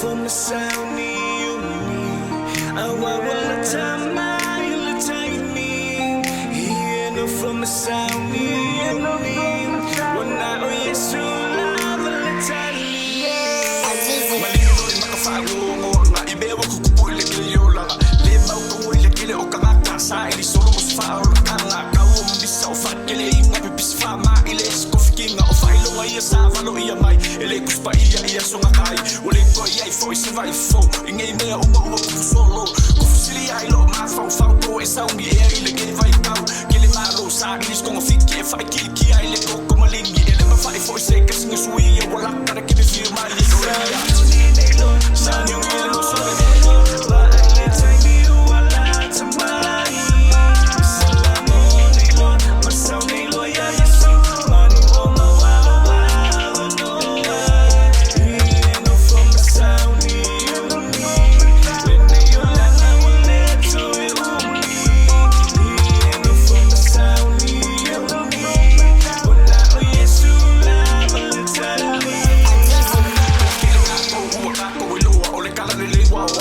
from the SAUNIUNI. Awawala tayo tiny. No from the SAUNIUNI. Wala o Yesu lawala tiny. Malino makafago mo nga ibewa ko kupulit kayo lang. Limaw ko ulit kili o kamaka sa ili solo mo sa faul kanga kawum bisa o fat kili nga pipis fama iles ko fiking nga o failo nga iya sa valo iya may elekus pa iya so nga kay ulit ko iya ifo isivay fo ingay mea umawa ko solo ko fusili ay lo mafang fang ko isa ungi eri lagi vai kau kili maro sa ilis ko nga fiki fa kiki ay le ko kumalingi ele ma fai fo ise kasi nga suwi wala ka na kibi feel my little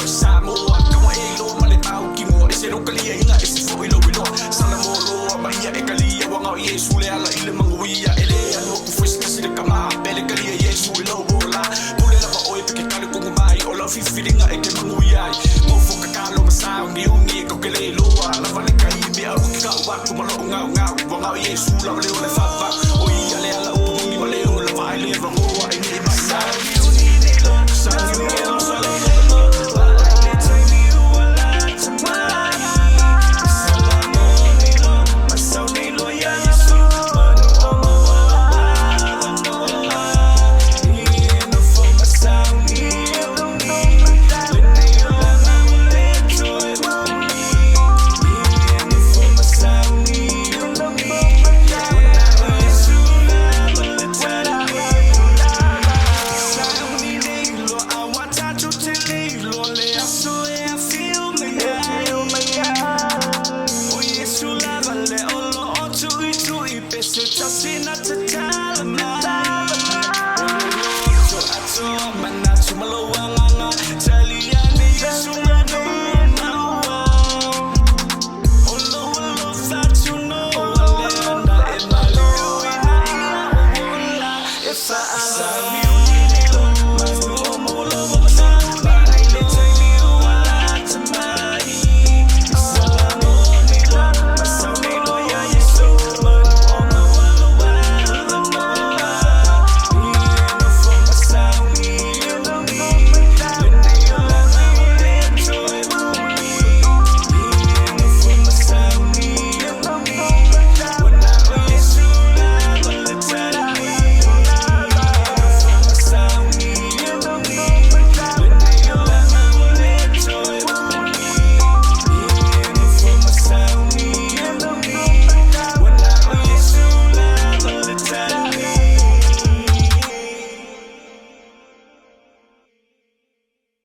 Samoan, kamu elo malipau kimo, ese no kalia